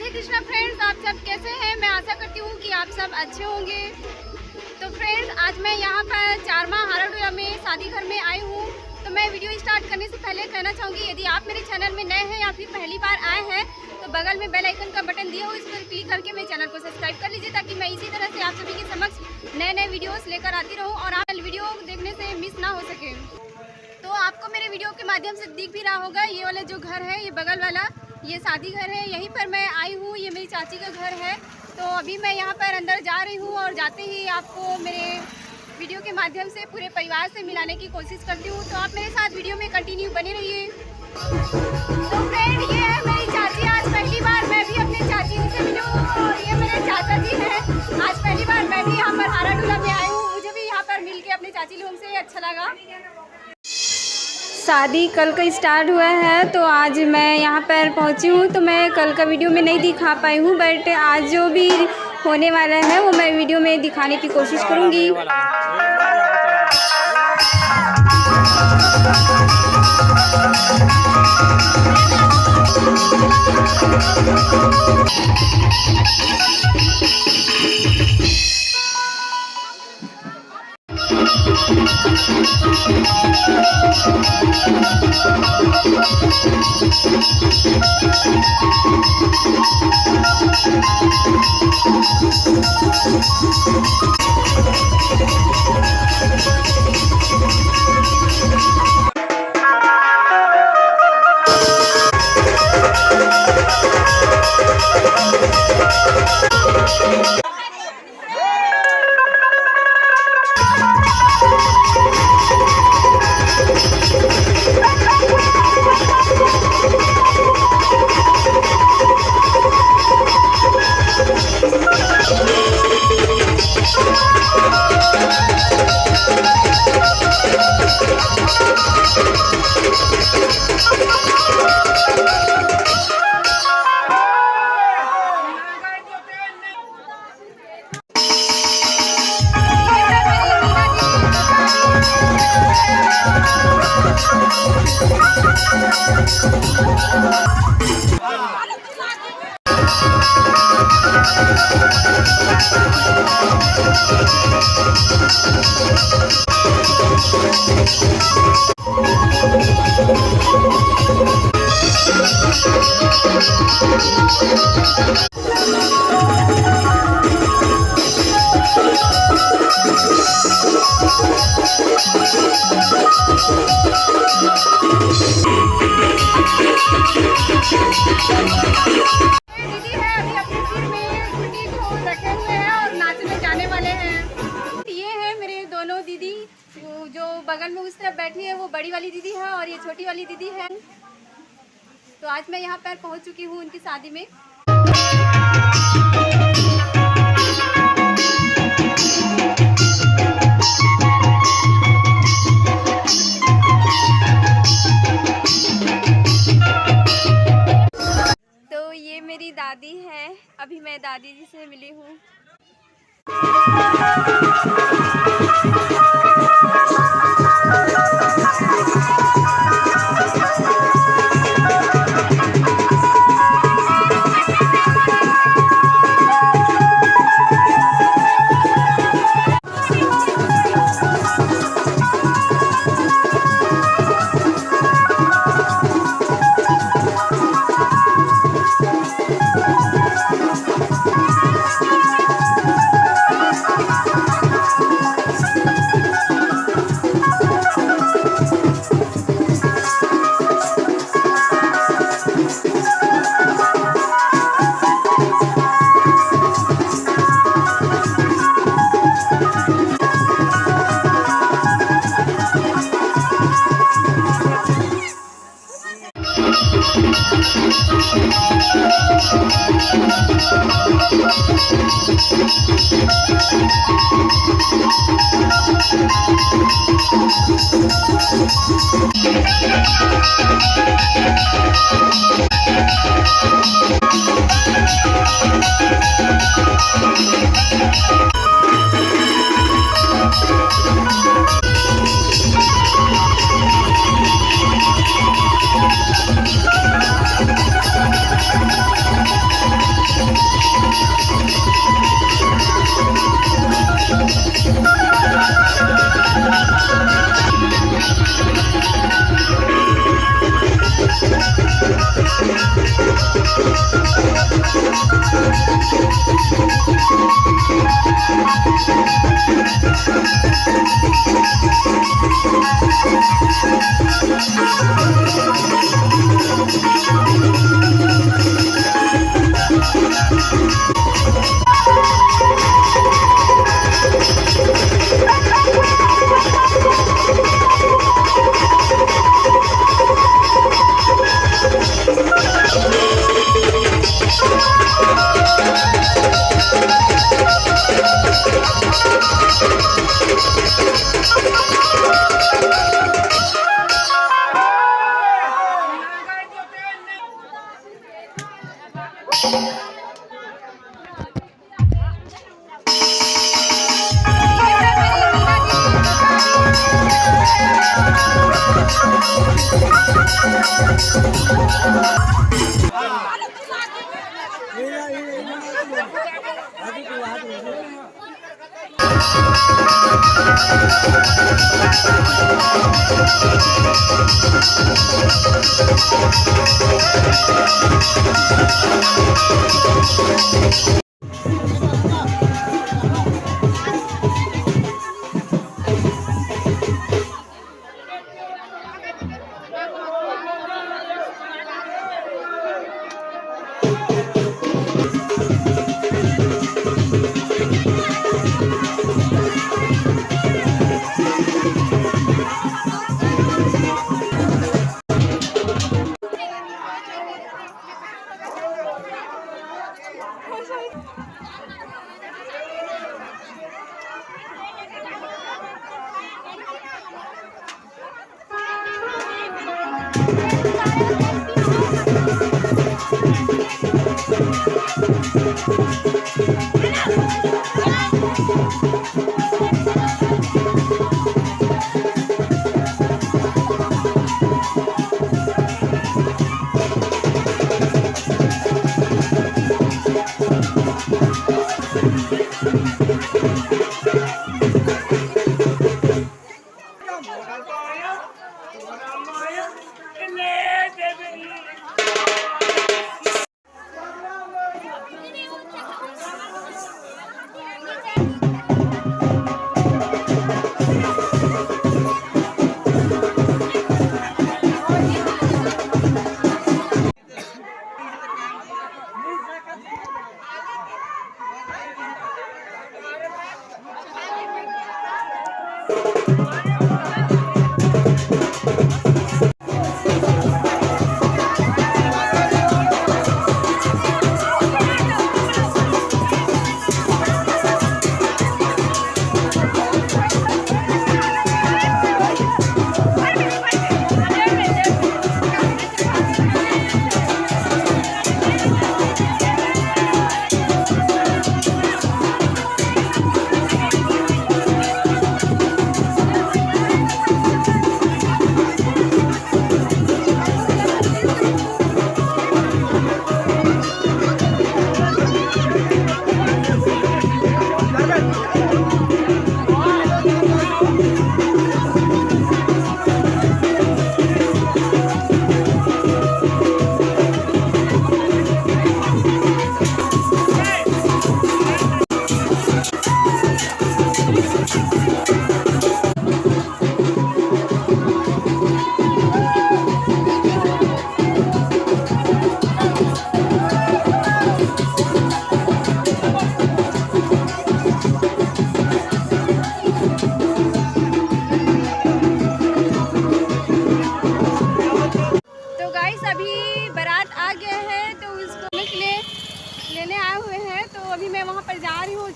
Radhe Krishna friends, आप सब कैसे हैं? मैं आशा करती हूँ कि आप सब अच्छे होंगे। तो फ्रेंड्स, आज मैं यहाँ पर चारमाह हाराडोला में शादी घर में आई हूँ। तो मैं वीडियो स्टार्ट करने से पहले कहना चाहूँगी, यदि आप मेरे चैनल में नए हैं या फिर पहली बार आए हैं तो बगल में बेल आइकन का बटन दिया हो, इस पर क्लिक करके मेरे चैनल को सब्सक्राइब कर लीजिए, ताकि मैं इसी तरह से आप सभी के समक्ष नए नए वीडियोस लेकर आती रहूँ और आप वीडियो देखने से मिस ना हो सके। तो आपको मेरे वीडियो के माध्यम से दिख भी रहा होगा, ये वाला जो घर है, ये बगल वाला ये शादी घर है, यहीं पर मैं आई हूँ। ये मेरी चाची का घर है। तो अभी मैं यहाँ पर अंदर जा रही हूँ और जाते ही आपको मेरे वीडियो के माध्यम से पूरे परिवार से मिलाने की कोशिश करती हूँ। तो आप मेरे साथ वीडियो में कंटिन्यू बने रहिए। तो फ्रेंड, ये है मेरी चाची। आज पहली बार मैं भी अपने चाची जी से मिली हूँ और ये मेरे चाचा जी हैं। आज पहली बार मैं भी यहाँ पर हाराडोला में आई हूँ। मुझे भी यहाँ पर मिल के अपने चाची लोगों से अच्छा लगा। शादी कल का स्टार्ट हुआ है, तो आज मैं यहाँ पर पहुँची हूँ। तो मैं कल का वीडियो में नहीं दिखा पाई हूँ, बट आज जो भी होने वाला है वो मैं वीडियो में दिखाने की कोशिश करूँगी। जो बगल में उस तरफ बैठी है वो बड़ी वाली दीदी है और ये छोटी वाली दीदी है। तो आज मैं यहाँ पर पहुँच चुकी हूँ उनकी शादी में। तो ये मेरी दादी है, अभी मैं दादी जी से मिली हूँ।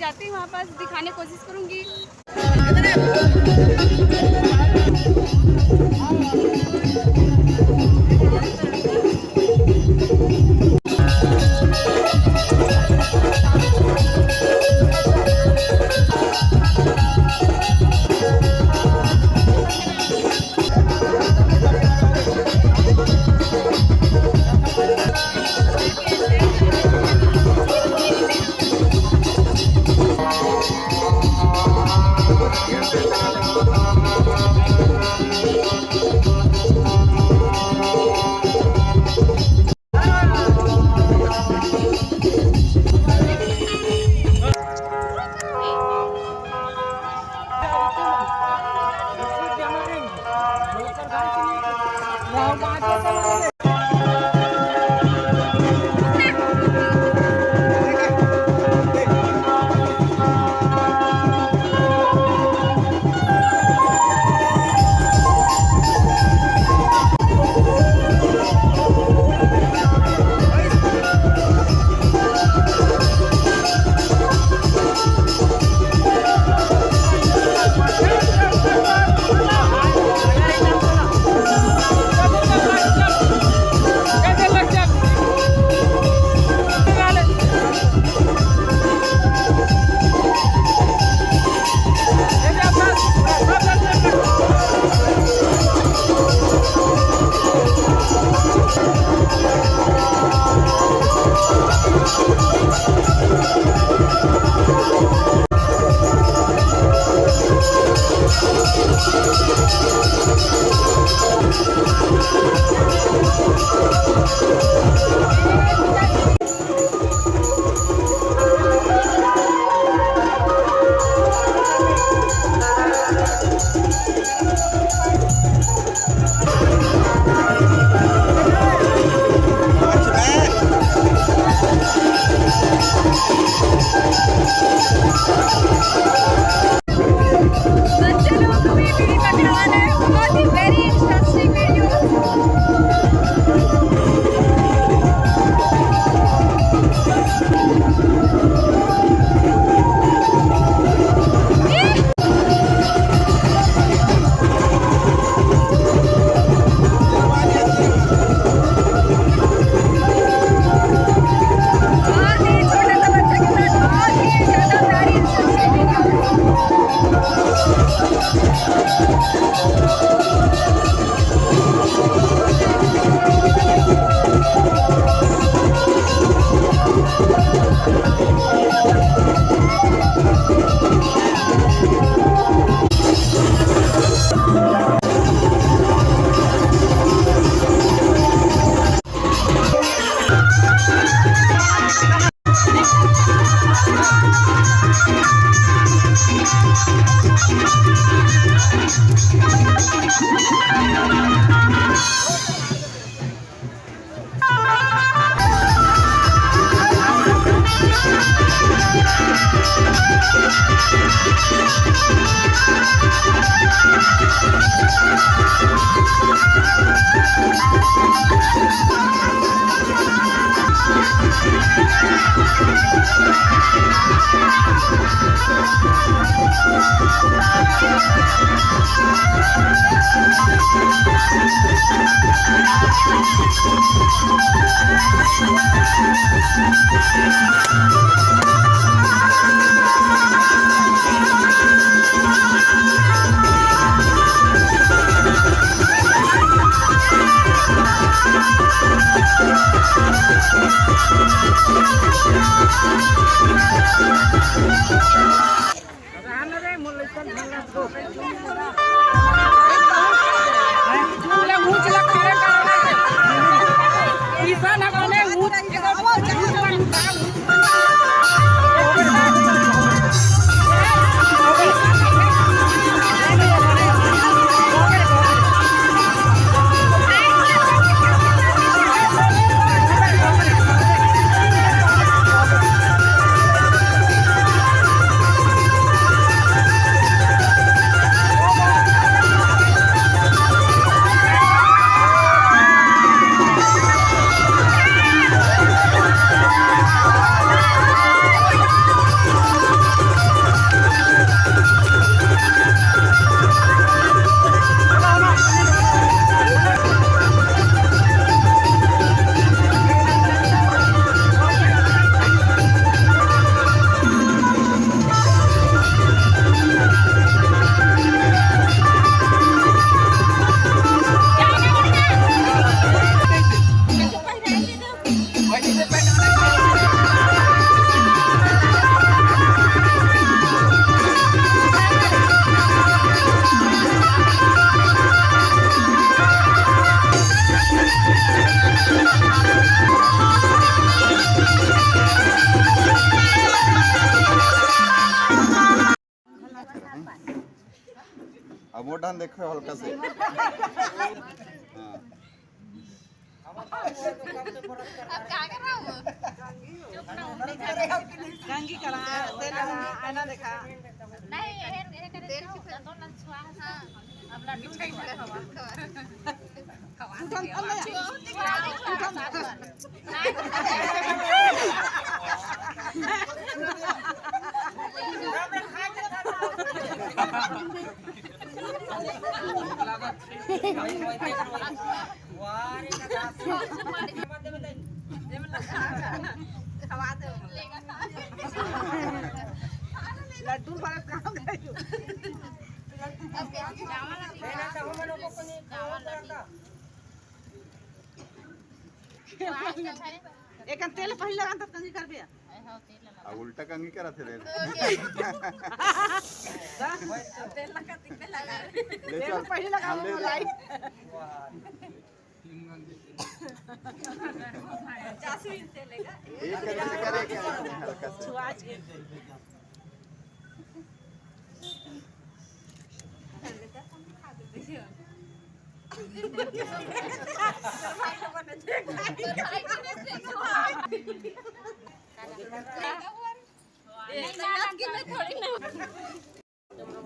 जाते ही वहाँ पास दिखाने की कोशिश करूँगी। अब वो डान देखो हल्का से। अब क्या कर रहा हूँ? कंगी करा तेल आना देखा नहीं ये करे तो ना स्वाद हां अब लड्डू खाई पड़े हवा उठन लड्डू पर काम करियो एक तेल पहले लगा तब कंगी करबे अब उल्टा कंगी करा थे रे। तेल लगा तिक्के लगा तेल पहले लगा मलाई 50 मिनट तेलेगा एक करके से करेगा हल्का से। छुआच के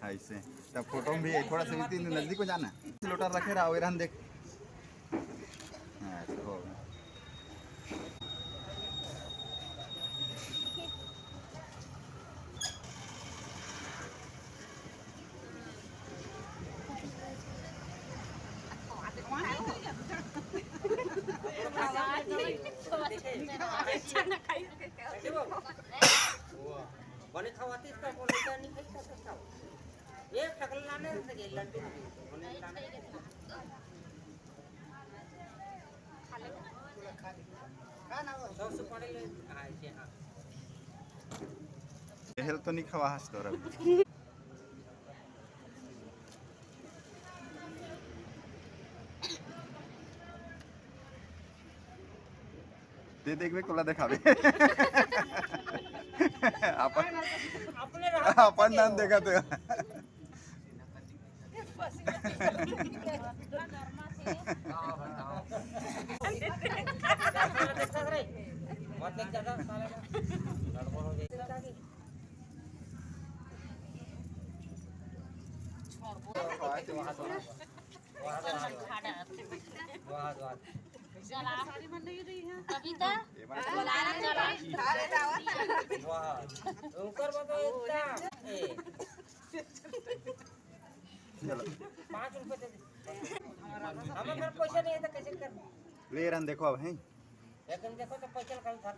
ऐसे तब फोटो में भी थोड़ा सा भी नजदीक को जाना लोटा रखे रहा इरान देख। हाँ, हो गया। बने खावाते इसका बोले क्या नहीं खाई सकता ये शकल लाने से ये लड्डू होने लाने खा ना वो सबसे पहले ले हां से हां हेल तो नहीं खवा हस तोरा ये देखबे कोला देखाबे अपन अपने अपन नाम देखा तो मत देख ज्यादा साले गड़बड़ हो जाएगी कविता ऊपर बताओ इतना चलो 5 रुपए दे हमें फिर पैसा नहीं है तो कैसे कर ले रन देखो अब हैं लेकिन देखो तो पैसा कल था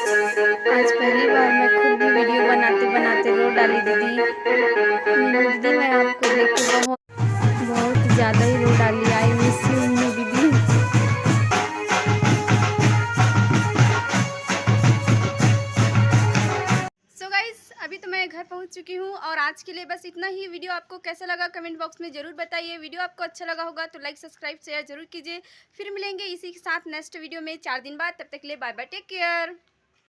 आज पहली बार मैं खुद भी वीडियो बनाते बनाते रो डाली दीदी। मीनू दीदी मैं आपको देख के बहुत ज़्यादा ही रो डाली। आई मिस यू मीनू दीदी। सो गाइस अभी तो मैं घर पहुंच चुकी हूं और आज के लिए बस इतना ही। वीडियो आपको कैसा लगा कमेंट बॉक्स में ज़रूर बताइए। वीडियो आपको अच्छा लगा होगा तो लाइक सब्सक्राइब शेयर जरूर कीजिए। फिर मिलेंगे इसी के साथ नेक्स्ट वीडियो में 4 दिन बाद। तब तक के लिए बाय बाय, टेक केयर।